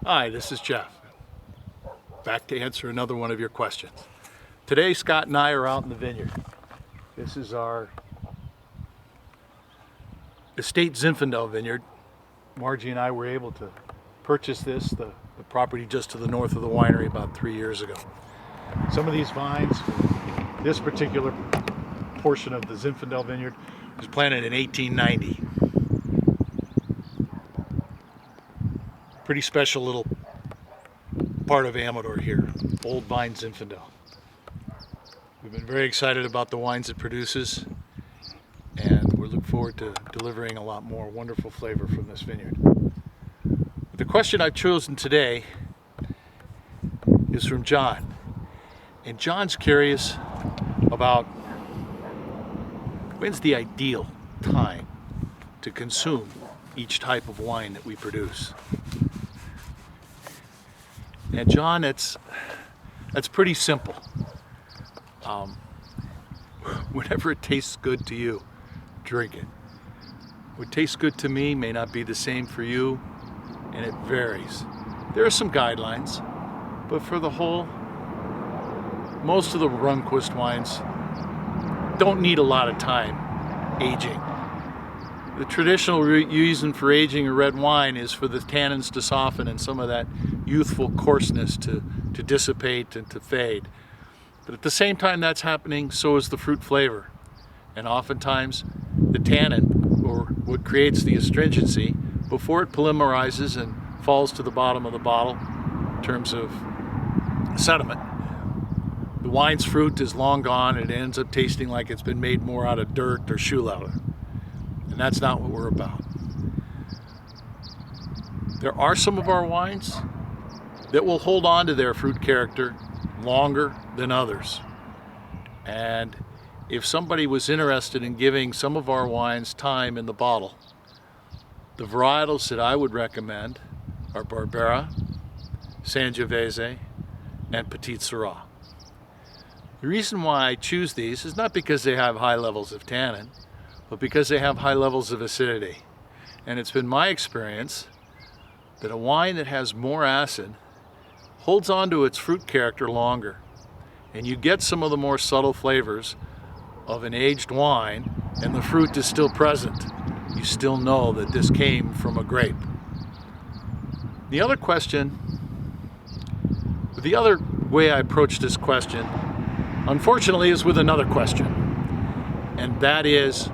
Hi, this is Jeff. Back to answer another one of your questions. Today, Scott and I are out in the vineyard. This is our estate Zinfandel vineyard. Margie and I were able to purchase the property just to the north of the winery about 3 years ago. Some of these vines, this particular portion of the Zinfandel vineyard, was planted in 1890. Pretty special little part of Amador here, Old Vine Zinfandel. We've been very excited about the wines it produces, and we look forward to delivering a lot more wonderful flavor from this vineyard. The question I've chosen today is from John, and John's curious about when's the ideal time to consume each type of wine that we produce. And John, that's pretty simple. Whenever it tastes good to you, drink it. What tastes good to me may not be the same for you, and it varies. There are some guidelines, but for the whole, most of the Runquist wines don't need a lot of time aging. The traditional reason for aging a red wine is for the tannins to soften and some of that youthful coarseness to dissipate and to fade. But at the same time that's happening, so is the fruit flavor. And oftentimes the tannin, or what creates the astringency, before it polymerizes and falls to the bottom of the bottle in terms of sediment, the wine's fruit is long gone and it ends up tasting like it's been made more out of dirt or shoe leather. And that's not what we're about. There are some of our wines that will hold on to their fruit character longer than others. And if somebody was interested in giving some of our wines time in the bottle, the varietals that I would recommend are Barbera, Sangiovese, and Petit Syrah. The reason why I choose these is not because they have high levels of tannin, but because they have high levels of acidity. And it's been my experience that a wine that has more acid holds on to its fruit character longer. And you get some of the more subtle flavors of an aged wine, and the fruit is still present. You still know that this came from a grape. The other way I approach this question, unfortunately, is with another question. And that is,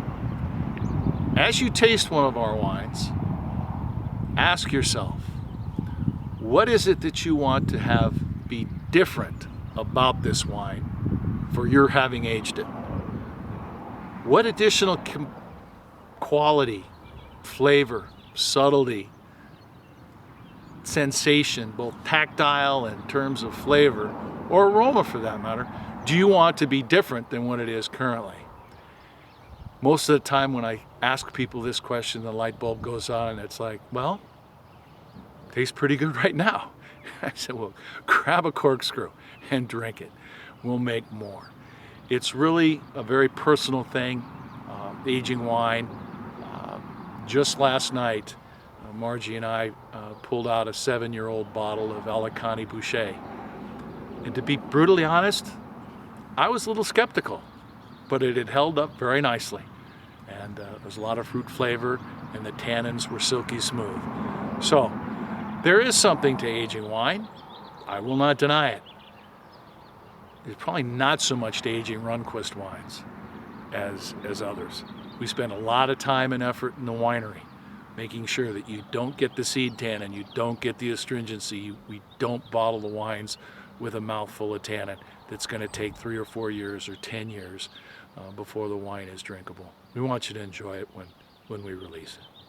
as you taste one of our wines, ask yourself, what is it that you want to have be different about this wine for your having aged it? What additional quality, flavor, subtlety, sensation, both tactile in terms of flavor or aroma for that matter, do you want to be different than what it is currently? Most of the time when I ask people this question, the light bulb goes on and it's like, well, tastes pretty good right now. I said, well, grab a corkscrew and drink it. We'll make more. It's really a very personal thing, aging wine. Just last night, Margie and I pulled out a 7-year-old bottle of Alicante Boucher. And to be brutally honest, I was a little skeptical, but it had held up very nicely. And there was a lot of fruit flavor, and the tannins were silky smooth. So there is something to aging wine. I will not deny it. There's probably not so much to aging Runquist wines as others. We spend a lot of time and effort in the winery making sure that you don't get the seed tannin, you don't get the astringency, we don't bottle the wines with a mouthful of tannin that's going to take 3 or 4 years or 10 years before the wine is drinkable. We want you to enjoy it when we release it.